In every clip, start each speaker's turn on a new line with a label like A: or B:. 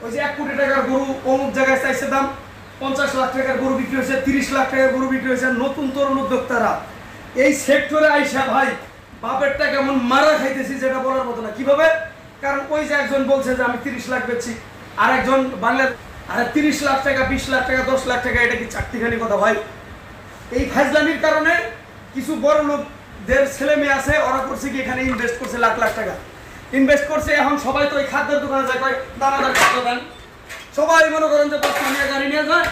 A: ওই যে 1 কোটি টাকার গরু অমুক জায়গায় চাইছে দাম 50 লাখ টাকার গরু বিক্রি হয়েছে, 30 লাখ টাকার গরু বিক্রি হয়েছে। নতুন তরুণ উদ্যোক্তারা এই সেক্টরে আইসা ভাই বাপের টাকা কেমন মারা খাইতেছি যেটা বলার মতো না। কিভাবে? কারণ ওই যে একজন বলছে যে আমি 30 লাখ বেচছি, আর একজন বাংলার 30 লাখ টাকা, 20 লাখ টাকা, 10 লাখ টাকা, এটা কি চাকরিখানি কথা ভাই? এই ফাজলামির কারণে কিছু বড় লোকদের ছেলে মেয়ে আছে, ওরা করছে কি এখানে ইনভেস্ট করছে লাখ লাখ টাকা ইনভেস্ট করছে। এখন সবাই তো ওই খাদ্যের দোকানে যায়, কয় দানাদার খাদ্য দেন। সবাই মনে করেন যে 5 টাকা গাড়ি নিয়ে যায়,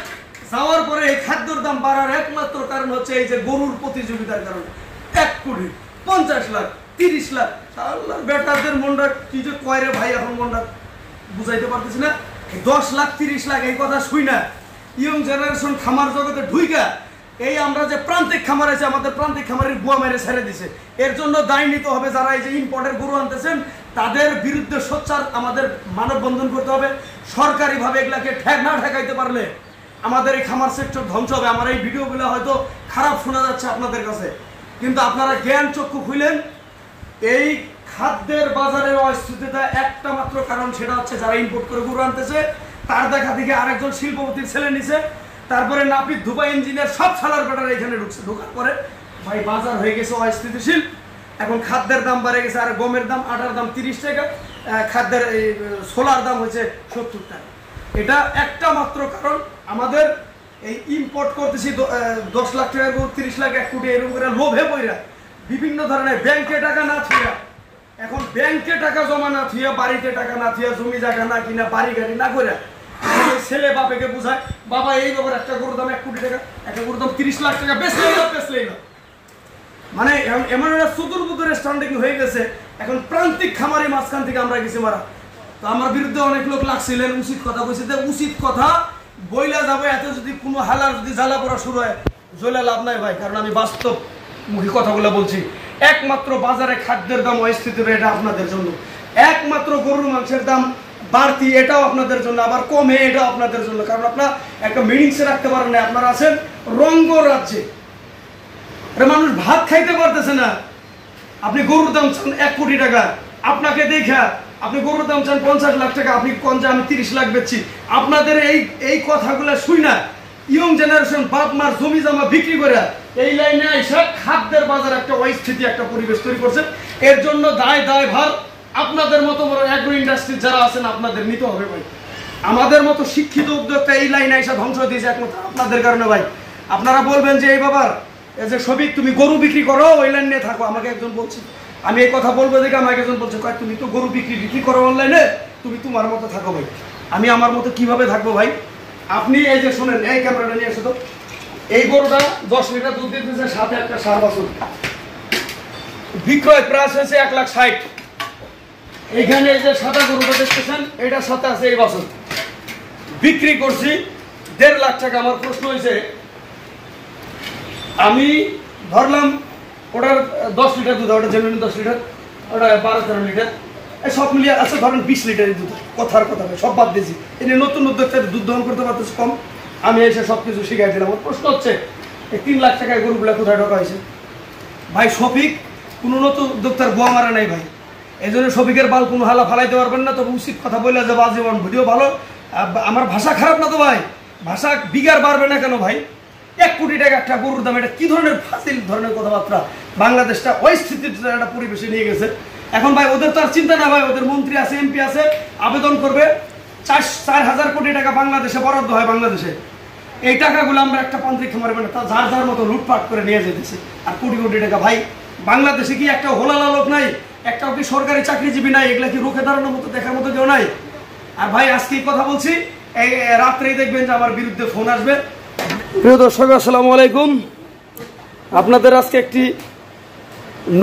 A: যাওয়ার পরে এই খাদ্যের দাম বাড়ার একমাত্র কারণ হচ্ছে এই যে গরুর প্রতিযোগিতার কারণে। 1 কোটি 50 লাখ 30 লাখ, আল্লাহর বেটাদের মনটা কি যে কয় রে ভাই, এখন মনটা বুঝাইতে পারতেছি না। 10 লাখ 30 লাখ এই কথা শুই না ইয়ং জেনারেশন খামার জগতে ঢুইকা এই আমরা যে প্রান্তিক খামার আছে, আমাদের প্রান্তিক খামারের বুয়া মেরে ছেড়ে দিছে। এর জন্য দায় নিতে হবে যারা এই যে ইম্পোর্টের গরু আনতেছেন, তাদের বিরুদ্ধে সোচ্চার আমাদের মানববন্ধন করতে হবে। সরকারিভাবে এগুলাকে না ঠেকাইতে পারলে আমাদের এই খামার সেক্টর ধ্বংস হবে। আমার এই ভিডিওগুলো হয়তো খারাপ শোনা যাচ্ছে আপনাদের কাছে, কিন্তু আপনারা জ্ঞান চক্ষু খুলেন। এই খাদ্যের বাজারের অস্থিরতা একটা মাত্র কারণ, সেটা হচ্ছে যারা ইম্পোর্ট করে গরু আনতেছে তার দেখা থেকে আরেকজন শিল্পপতির ছেলে নিছে, তারপরে নাপিত ধুপা ইঞ্জিনিয়ার সব সালার বেটারা এখানে ঢুকছে। ঢোকার পরে ভাই বাজার হয়ে গেছে অস্থিতিশীল। এখন খাদ্যের দাম বেড়ে গেছে, আর গমের দাম, আটার দাম 30 টাকা, খাদ্যের এই সোলার দাম হয়েছে 70 টাকা। এটা একটা মাত্র কারণ, আমাদের এই ইম্পোর্ট করতেছি 10 লাখ টাকা, 30 লাখ, 1 কোটি এরকম করে লোভে পড়া বিভিন্ন ধরনের ব্যাংকে টাকা না থুয়া, এখন ব্যাংকে টাকা জমা না থুয়া, বাড়িতে টাকা না থুয়া, জমি জায়গা না কিনা, বাড়ি গাড়ি না করে ছেলে বাপেকে বুঝায় বাবা এই ব্যাপার একটা গরুর দাম 1 কোটি টাকা, একটা গরুর দাম 30 লাখ টাকা, বেচলেই না। মানে এমন একটা সুদূর বুদূর স্ট্যান্ডিং হয়ে গেছে। এখন প্রান্তিক খামারি মাঝখান থেকে আমরা গেছি মারা। তো আমার বিরুদ্ধে অনেক লোক লাগছিলেন, উচিত কথা বলছে, উচিত কথা বইলা যাবে। এত যদি কোনো হালার যদি জ্বালা পড়া শুরু হয়, জ্বলে লাভ নাই ভাই, কারণ আমি বাস্তবমুখী কথাগুলো বলছি। একমাত্র বাজারে খাদ্যের দাম অস্থিতি, এটা আপনাদের জন্য। একমাত্র গরুর মাংসের দাম বাড়তি, এটাও আপনাদের জন্য, আবার কমে, এটাও আপনাদের জন্য। কারণ আপনারা একটা মিনিংসে রাখতে পারেন না। আপনারা আছেন রঙ্গ রাজ্যে, মানুষ ভাত খাইতে পারতেছে না। আপনি গরুর দাম চান 1 কোটি টাকা, আপনাকে দেখা আপনি গরুর দাম চান 50 লাখ টাকা, আপনি কোন যে আমি 30 লাখ বেচছি। আপনাদের এই কথাগুলো শুই না ইয়ং জেনারেশন বাপ মার জমি জমা বিক্রি করে এই লাইনে এসে খাদ্যের বাজার একটা অস্থিতি, একটা পরিবেশ তৈরি করছে। এর জন্য দায় ভার আপনাদের মতো বড় অ্যাগ্রো ইন্ডাস্ট্রি যারা আছেন আপনাদের নিতে হবে ভাই। আমাদের মতো শিক্ষিত উদ্যোক্তা এই লাইনে এসে ধ্বংস দিয়েছে একমাত্র আপনাদের কারণে ভাই। আপনারা বলবেন যে এই বাবার যে সবিক তুমি গরু বিক্রি করো, ওই লাইন নিয়ে থাকো। আমাকে একজন বলছে, আমি এই কথা বলবো দেখে আমাকে একজন বলছে, তুমি তো গরু বিক্রি করো অনলাইনে, তুমি তোমার মতো থাকো ভাই। আমি আমার মতো কিভাবে থাকবো ভাই? আপনি এই যে শোনেন, এই ক্যামেরাটা নিয়ে এসে তো, এই গরুটা 10 লিটার দুধ দিতেছে, সাথে একটা সার বাছুর, বিক্রয় প্রাইস হয়েছে 1,60,000। এইখানে এই যে সাদা গরুটা দেখতেছেন, এটার সাথে আছে এই বাছুর, বিক্রি করছি 1.5 লাখ টাকা। আমার প্রশ্ন হয়েছে, আমি ধরলাম ওটার 10 লিটার দুধ, ওটা জেনুইন 10 লিটার, ওটা 12-13 লিটার, সব মিলিয়ে আছে ধরেন 20 লিটারের দুধ। কথার কথা সব বাদ দিয়েছি, এই নতুন উদ্যোক্তার দুধ দহন করতে পারতেছে কম, আমি এসে সব কিছু শিখাই দিলাম। আমার প্রশ্ন হচ্ছে, এই 3 লাখ টাকায় গরুগুলা কোথায় ঢোকা হয়েছে ভাই? শফিক কোনো নতুন উদ্যোক্তার গোয়া মারা নাই ভাই। এই জন্য শফিকের বাল কোনো হালা ফালাইতে পারবেন না। তবে উচিত কথা বললে যে বাজীবন ভিডিও ভালো, আমার ভাষা খারাপ না তো ভাই, ভাষা বিগার বাড়বে না কেন ভাই? 1 কোটি টাকা একটা গরুর দাম, এটা কি ধরনের ফাজিল ধরনের কথাবার্তা? বাংলাদেশটা ওই স্থিতির একটা পরিবেশে নিয়ে গেছে। এখন ভাই ওদের তো আর চিন্তা না ভাই, ওদের মন্ত্রী আছে, এমপি আছে, আবেদন করবে 4,000 কোটি টাকা বাংলাদেশে বরাদ্দ হয় বাংলাদেশে। এই টাকাগুলো আমরা একটা প্রান্তিক খামারে মানে তা যার যার মতো লুটপাট করে নিয়ে যেতেছে। আর কোটি কোটি টাকা ভাই, বাংলাদেশে কি একটা হোলালা লোক নাই? একটাও কি সরকারি চাকরিজীবী নাই? এগুলা কি রুখে দাঁড়ানোর মতো দেখার মতো কেউ নাই? আর ভাই আজকে কথা বলছি, এই রাত্রেই দেখবেন যে আমার বিরুদ্ধে ফোন আসবে। প্রিয় দর্শক, আসসালামু আলাইকুম। আপনাদের আজকে একটি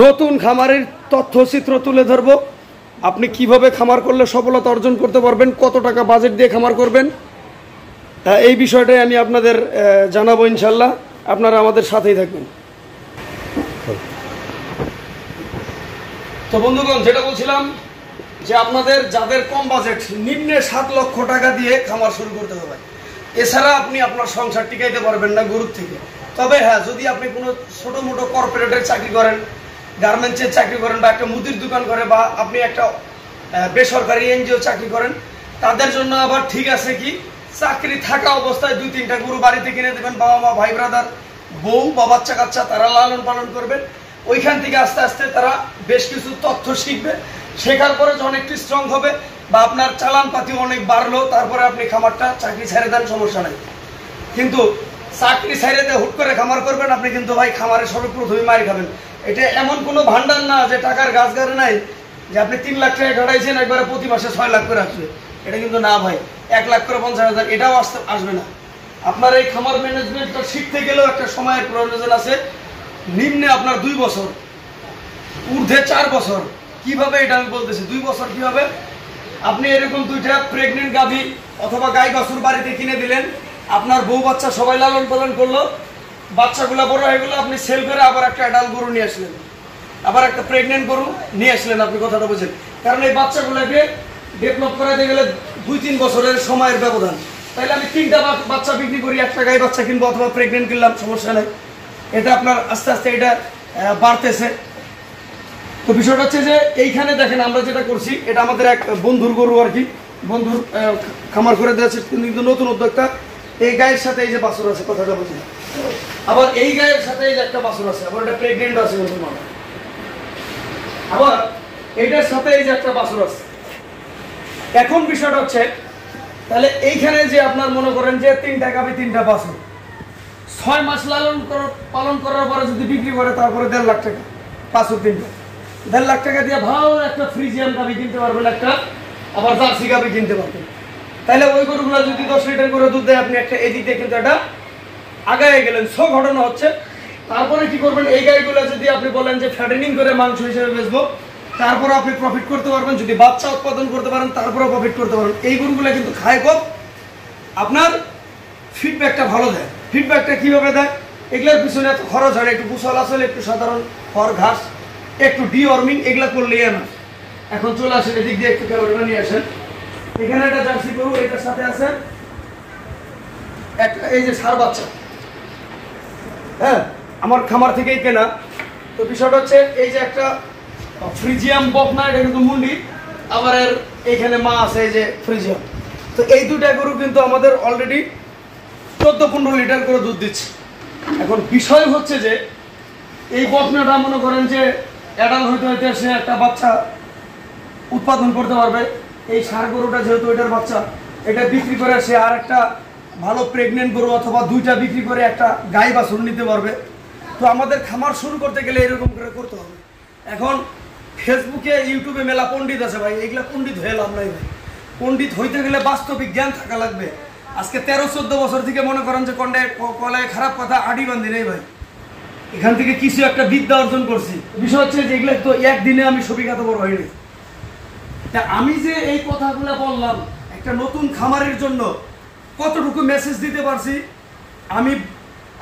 A: নতুন খামারের তথ্যচিত্র তুলে ধরবো। আপনি কিভাবে খামার করলে সফলতা অর্জন করতে পারবেন, কত টাকা বাজেট দিয়ে খামার করবেন, এই বিষয়টাই আমি আপনাদের জানাবো ইনশাল্লাহ। আপনারা আমাদের সাথেই থাকবেন। তো বন্ধুগণ, যেটা বলছিলাম যে আপনাদের যাদের কম বাজেট, নিম্নে 7 লক্ষ টাকা দিয়ে খামার শুরু করতে হবে, এছাড়া আপনি আপনার সংসার টিকাইতে পারবেন না গরুর থেকে। তবে হ্যাঁ, যদি আপনি কোনো ছোটো মোটো কর্পোরেটের চাকরি করেন, গার্মেন্টসের চাকরি করেন, বা একটা মুদির দোকান করে, বা আপনি একটা বেসরকারি এনজিও চাকরি করেন, তাদের জন্য আবার ঠিক আছে কি, চাকরি থাকা অবস্থায় 2-3টা গরু বাড়িতে কিনে দেবেন, বাবা মা ভাই ব্রাদার বউ বা বাচ্চা কাচ্চা তারা লালন পালন করবেন। ওইখান থেকে আস্তে আস্তে তারা বেশ কিছু তথ্য শিখবে, শেখার পরে যখন একটু স্ট্রং হবে বা আপনার চালান পাতি অনেক বাড়লো, তারপরে আপনি খামারটা চাকরি ছেড়ে দেন, সমস্যা নাই। কিন্তু চাকরি ছেড়ে দিয়ে হুট করে খামার করবেন, আপনি কিন্তু ভাই খামারে সর্বপ্রথমে মার খাবেন। এটা এমন কোনো ভান্ডার না যে টাকার গাছ গাড়ে নাই, যে আপনি 3 লাখ টাকা ঘটাইছেন একবারে প্রতি মাসে 6 লাখ করে আসবে, এটা কিন্তু না ভাই। 1 লাখ করে 50,000 এটাও আসবে না। আপনার এই খামার ম্যানেজমেন্টটা শিখতে গেলেও একটা সময়ের প্রয়োজন আছে। নিম্নে আপনার 2 বছর, ঊর্ধ্বে 4 বছর। কিভাবে এটা আমি বলতেছি, 2 বছর কিভাবে? আপনি এরকম 2টা প্রেগনেন্ট গাভী অথবা গাই বাছুর বাড়িতে কিনে দিলেন, আপনার বউ বাচ্চা সবাই লালন পালন করলো, বাচ্চাগুলো বড় হয়ে গেলো, আপনি সেল করে আবার একটা অ্যাডাল্ট গরু নিয়ে আসলেন, আবার একটা প্রেগনেন্ট গরু নিয়ে আসলেন। আপনি কথাটা বুঝেন? কারণ এই বাচ্চাগুলোকে ডেভেলপ করাতে গেলে 2-3 বছরের সময়ের ব্যবধান। তাইলে আমি 3টা বাচ্চা বিক্রি করি, একটা গাই বাচ্চা কিনবো অথবা প্রেগনেন্ট কিনলাম, সমস্যা নেই। এটা আপনার আস্তে আস্তে এটা বাড়তেছে। তো বিষয়টা হচ্ছে যে এইখানে দেখেন আমরা যেটা করছি, এটা আমাদের এক বন্ধুর গরু আর কি, বন্ধুর খামার করে দিয়েছে, কিন্তু নতুন উদ্যোক্তা। এই গায়ের সাথে এই যে বাছুর আছে, কথাটা বুঝি, আবার এই গায়ের সাথে এই যে একটা বাছুর আছে, আবার এটা প্রেগনেন্ট আছে, আবার এইটার সাথে এই যে একটা বাছুর আছে। এখন বিষয়টা হচ্ছে তাহলে এইখানে যে আপনার মনে করেন যে 3টা গাভী 3টা বাছুর, 6 মাস পালন করার পরে যদি বিক্রি করে, তারপরে 1.5 লাখ টাকা, বাছুর 3টা 1.5 লাখ টাকা দিয়ে ভালো একটা ফ্রিজিয়ান গাভী কিনতে পারবেন, একটা আবার জার্সি গাভী কিনতে পারবেন। তাহলে ওই গরুগুলো যদি 10 লিটার করে দুধ দেয়, আপনি একটা এদিকে কিন্তু এটা আগায় গেলেন। ঘটনা হচ্ছে তারপরে কি করবেন, এই গাইগুলো যদি আপনি বলেন যে ফ্যাটেনিং করে মাংস হিসেবে বেচবো, তারপরে আপনি প্রফিট করতে পারবেন। যদি বাচ্চা উৎপাদন করতে পারেন, তারপরে প্রফিট করতে পারবেন। এই গরুগুলো কিন্তু খায় কম, আপনার ফিডব্যাকটা ভালো দেয়। ফিডব্যাকটা কিভাবে দেয়? এগুলোর পিছনে এত খরচ হয়, একটু কুশল আসলে, একটু সাধারণ খড় ঘাস, একটু ডিওয়ার্মিং, এগুলা করলেই না। এখন চলে আসেন এদিক দিয়ে, একটু ক্যামেরাটা নিয়ে আসেন। এখানে একটা জার্সি গরু, এটার সাথে আছে একটা এই যে ষাঁড় বাচ্চা, হ্যাঁ, আমার খামার থেকেই কেনা। তো বিষয়টা হচ্ছে এই যে একটা ফ্রিজিয়াম বকনা, এটা কিন্তু মুন্ডি, আবার এর এইখানে মা আছে এই যে ফ্রিজিয়াম। তো এই 2টা গরু কিন্তু আমাদের অলরেডি 14-15 লিটার করে দুধ দিচ্ছে। এখন বিষয় হচ্ছে যে এই বকনাটা মনে করেন যে অ্যাডাল্ট হইতে হইতে সে একটা বাচ্চা উৎপাদন করতে পারবে। এই ষাঁড় গরুটা যেহেতু এটার বাচ্চা, এটা বিক্রি করে সে আর একটা ভালো প্রেগনেন্ট গরু অথবা 2টা বিক্রি করে একটা গাই বাছুর নিতে পারবে। তো আমাদের খামার শুরু করতে গেলে এরকম করে করতে হবে। এখন ফেসবুকে ইউটিউবে মেলা পণ্ডিত আছে ভাই, এগুলা পণ্ডিত হয়ে লাভ নাই ভাই। পণ্ডিত হইতে গেলে বাস্তবিক জ্ঞান থাকা লাগবে। আজকে 13-14 বছর থেকে মনে করেন যে কলায় খারাপ কথা আডি বান্ধি নেই ভাই, এখান থেকে কিছু একটা বিদ্যা অর্জন করছি। বিষয় হচ্ছে যে এগুলো তো একদিনে আমি সবিখ্যাত বড় হয়নি। তা আমি যে এই কথাগুলো বললাম, একটা নতুন খামারের জন্য কতটুকু মেসেজ দিতে পারছি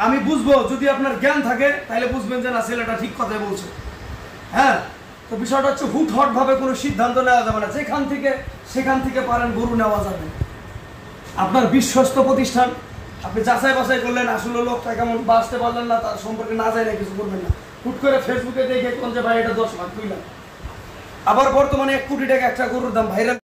A: আমি বুঝবো। যদি আপনার জ্ঞান থাকে তাহলে বুঝবেন যে না, ছেলেটা ঠিক কথাই বলছে। হ্যাঁ, তো বিষয়টা হচ্ছে হুটহাট ভাবে কোনো সিদ্ধান্ত নেওয়া যাবে না। সেখান থেকে পারেন গরু নেওয়া যাবে। আপনার বিশ্বস্ত প্রতিষ্ঠান, আপনি যাচাই বাছাই করলেন, আসলে লোকটা কেমন, বাঁচতে পারলেন না, তার সম্পর্কে না যায় না, কিছু করবেন না। হুট করে ফেসবুকে দেখে কোন যে ভাই এটা 10 লাখ 2 লাখ। আবার বর্তমানে 1 কোটি টাকা একটা গরুর দাম ভাইরাল।